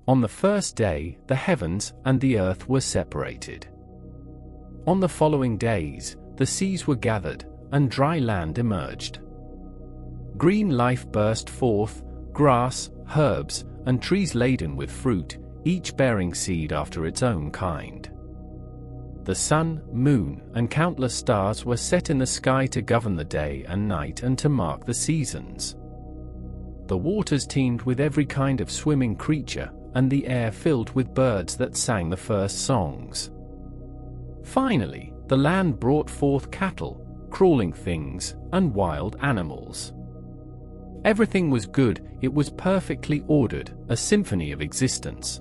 On the first day, the heavens and the earth were separated. On the following days, the seas were gathered, and dry land emerged. Green life burst forth, grass, herbs, and trees laden with fruit, each bearing seed after its own kind. The sun, moon, and countless stars were set in the sky to govern the day and night and to mark the seasons. The waters teemed with every kind of swimming creature, and the air filled with birds that sang the first songs. Finally, the land brought forth cattle, crawling things, and wild animals. Everything was good, it was perfectly ordered, a symphony of existence.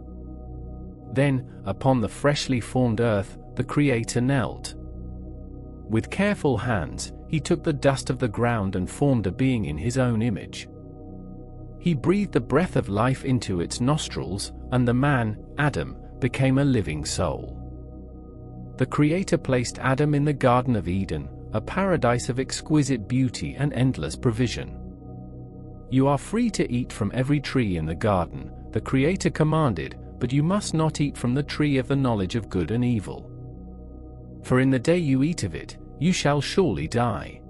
Then, upon the freshly formed earth, the Creator knelt. With careful hands, he took the dust of the ground and formed a being in his own image. He breathed the breath of life into its nostrils, and the man, Adam, became a living soul. The Creator placed Adam in the Garden of Eden, a paradise of exquisite beauty and endless provision. "You are free to eat from every tree in the garden," the Creator commanded, "but you must not eat from the tree of the knowledge of good and evil. For in the day you eat of it, you shall surely die."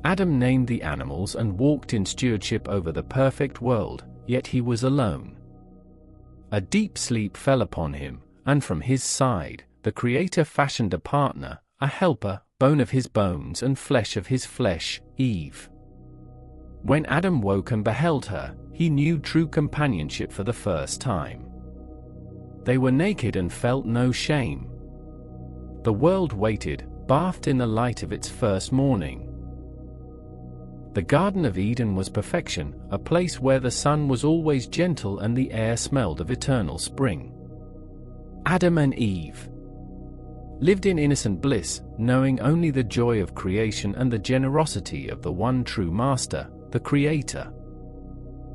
Adam named the animals and walked in stewardship over the perfect world, yet he was alone. A deep sleep fell upon him, and from his side, the Creator fashioned a partner, a helper, bone of his bones and flesh of his flesh, Eve. When Adam woke and beheld her, he knew true companionship for the first time. They were naked and felt no shame. The world waited, bathed in the light of its first morning. The Garden of Eden was perfection, a place where the sun was always gentle and the air smelled of eternal spring. Adam and Eve lived in innocent bliss, knowing only the joy of creation and the generosity of the one true Master, the Creator.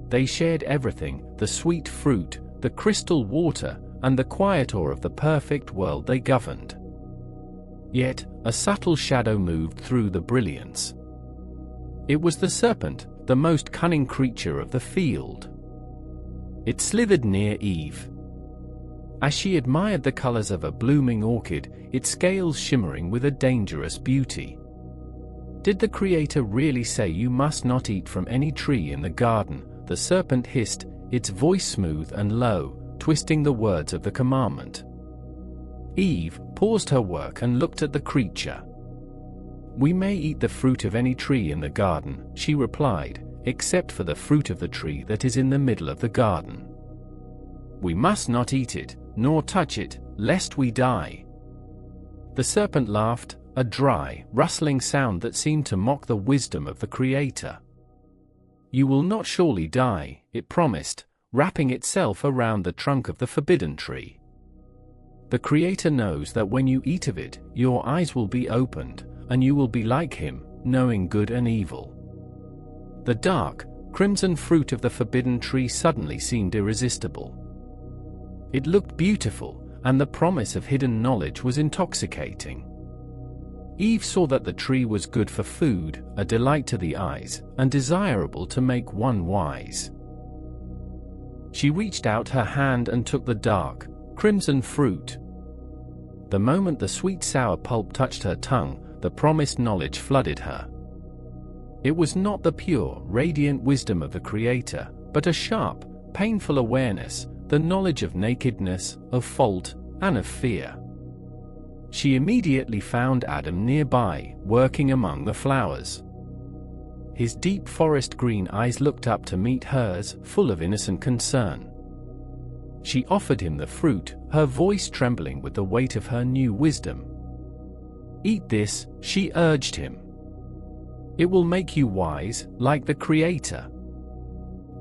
They shared everything, the sweet fruit, the crystal water, and the quiet awe of the perfect world they governed. Yet, a subtle shadow moved through the brilliance. It was the serpent, the most cunning creature of the field. It slithered near Eve. As she admired the colors of a blooming orchid, its scales shimmering with a dangerous beauty. "Did the Creator really say you must not eat from any tree in the garden?" the serpent hissed, its voice smooth and low, twisting the words of the commandment. Eve paused her work and looked at the creature. "We may eat the fruit of any tree in the garden," she replied, "except for the fruit of the tree that is in the middle of the garden. We must not eat it, nor touch it, lest we die." The serpent laughed, a dry, rustling sound that seemed to mock the wisdom of the Creator. "You will not surely die," it promised, wrapping itself around the trunk of the forbidden tree. "The Creator knows that when you eat of it, your eyes will be opened, and you will be like Him, knowing good and evil." The dark, crimson fruit of the forbidden tree suddenly seemed irresistible. It looked beautiful, and the promise of hidden knowledge was intoxicating. Eve saw that the tree was good for food, a delight to the eyes, and desirable to make one wise. She reached out her hand and took the dark, crimson fruit. The moment the sweet sour pulp touched her tongue, the promised knowledge flooded her. It was not the pure, radiant wisdom of the Creator, but a sharp, painful awareness, the knowledge of nakedness, of fault, and of fear. She immediately found Adam nearby, working among the flowers. His deep forest green eyes looked up to meet hers, full of innocent concern. She offered him the fruit, her voice trembling with the weight of her new wisdom. "Eat this," she urged him. "It will make you wise, like the Creator."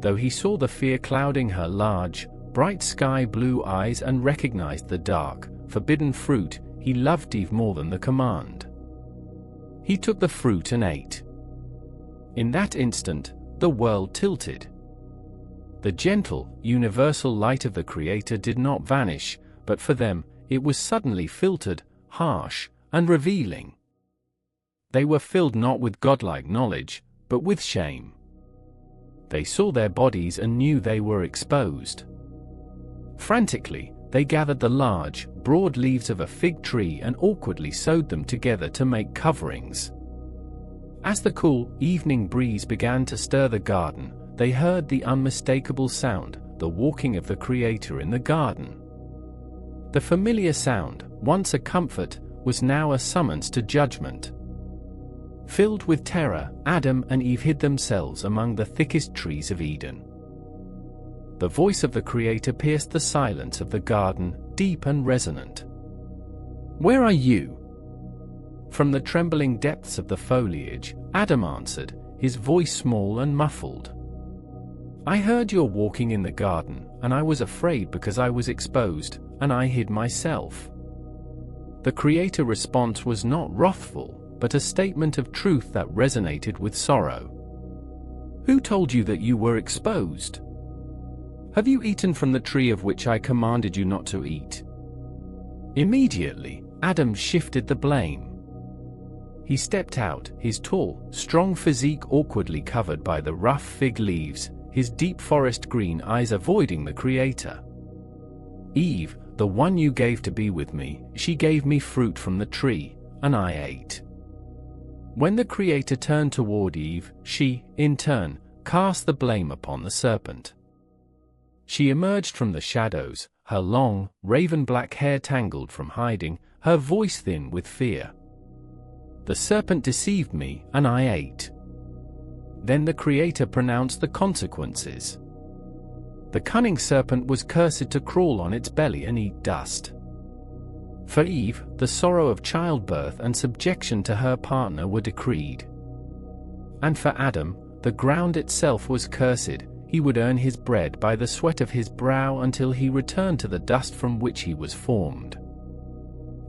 Though he saw the fear clouding her large, bright sky-blue eyes and recognized the dark, forbidden fruit, he loved Eve more than the command. He took the fruit and ate. In that instant, the world tilted. The gentle, universal light of the Creator did not vanish, but for them, it was suddenly filtered, harsh, and revealing. They were filled not with godlike knowledge, but with shame. They saw their bodies and knew they were exposed. Frantically, they gathered the large, broad leaves of a fig tree and awkwardly sewed them together to make coverings. As the cool, evening breeze began to stir the garden, they heard the unmistakable sound, the walking of the Creator in the garden. The familiar sound, once a comfort, was now a summons to judgment. Filled with terror, Adam and Eve hid themselves among the thickest trees of Eden. The voice of the Creator pierced the silence of the garden, deep and resonant. "Where are you?" From the trembling depths of the foliage, Adam answered, his voice small and muffled. "I heard your walking in the garden, and I was afraid because I was exposed, and I hid myself." The Creator's response was not wrathful, but a statement of truth that resonated with sorrow. "Who told you that you were exposed? Have you eaten from the tree of which I commanded you not to eat?" Immediately, Adam shifted the blame. He stepped out, his tall, strong physique awkwardly covered by the rough fig leaves, his deep forest green eyes avoiding the Creator. "Eve, the one you gave to be with me, she gave me fruit from the tree, and I ate." When the Creator turned toward Eve, she, in turn, cast the blame upon the serpent. She emerged from the shadows, her long, raven-black hair tangled from hiding, her voice thin with fear. "The serpent deceived me, and I ate." Then the Creator pronounced the consequences. The cunning serpent was cursed to crawl on its belly and eat dust. For Eve, the sorrow of childbirth and subjection to her partner were decreed. And for Adam, the ground itself was cursed. He would earn his bread by the sweat of his brow until he returned to the dust from which he was formed.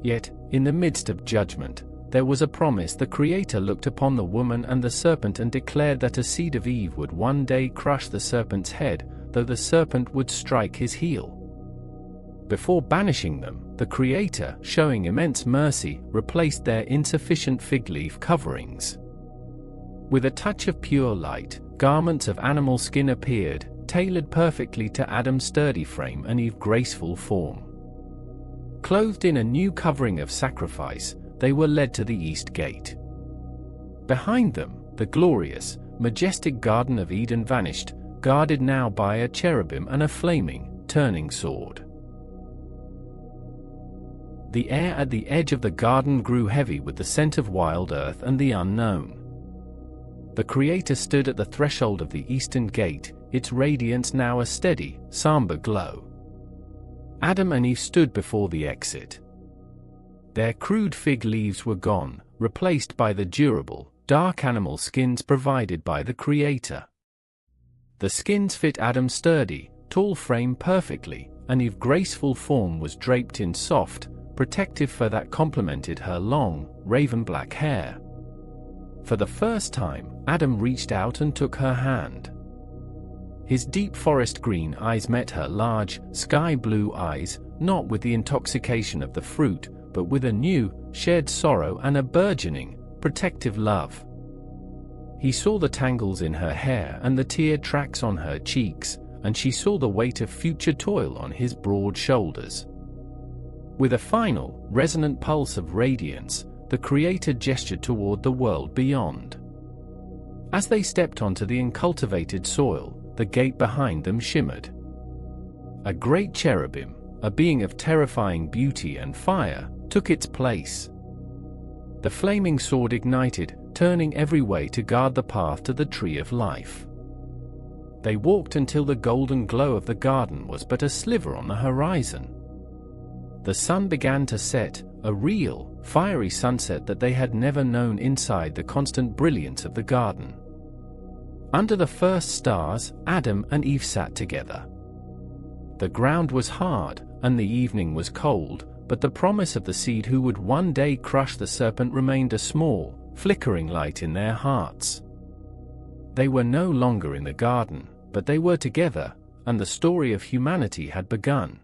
Yet, in the midst of judgment, there was a promise. The Creator looked upon the woman and the serpent and declared that a seed of Eve would one day crush the serpent's head, though the serpent would strike his heel. Before banishing them, the Creator, showing immense mercy, replaced their insufficient fig leaf coverings. With a touch of pure light, garments of animal skin appeared, tailored perfectly to Adam's sturdy frame and Eve's graceful form. Clothed in a new covering of sacrifice, they were led to the east gate. Behind them, the glorious, majestic Garden of Eden vanished, guarded now by a cherubim and a flaming, turning sword. The air at the edge of the garden grew heavy with the scent of wild earth and the unknown. The Creator stood at the threshold of the eastern gate, its radiance now a steady, somber glow. Adam and Eve stood before the exit. Their crude fig leaves were gone, replaced by the durable, dark animal skins provided by the Creator. The skins fit Adam's sturdy, tall frame perfectly, and Eve's graceful form was draped in soft, protective fur that complemented her long, raven-black hair. For the first time, Adam reached out and took her hand. His deep forest green eyes met her large, sky-blue eyes, not with the intoxication of the fruit, but with a new, shared sorrow and a burgeoning, protective love. He saw the tangles in her hair and the tear tracks on her cheeks, and she saw the weight of future toil on his broad shoulders. With a final, resonant pulse of radiance, the Creator gestured toward the world beyond. As they stepped onto the uncultivated soil, the gate behind them shimmered. A great cherubim, a being of terrifying beauty and fire, took its place. The flaming sword ignited, turning every way to guard the path to the tree of life. They walked until the golden glow of the garden was but a sliver on the horizon. The sun began to set, a real, fiery sunset that they had never known inside the constant brilliance of the garden. Under the first stars, Adam and Eve sat together. The ground was hard, and the evening was cold, but the promise of the seed who would one day crush the serpent remained a small, flickering light in their hearts. They were no longer in the garden, but they were together, and the story of humanity had begun.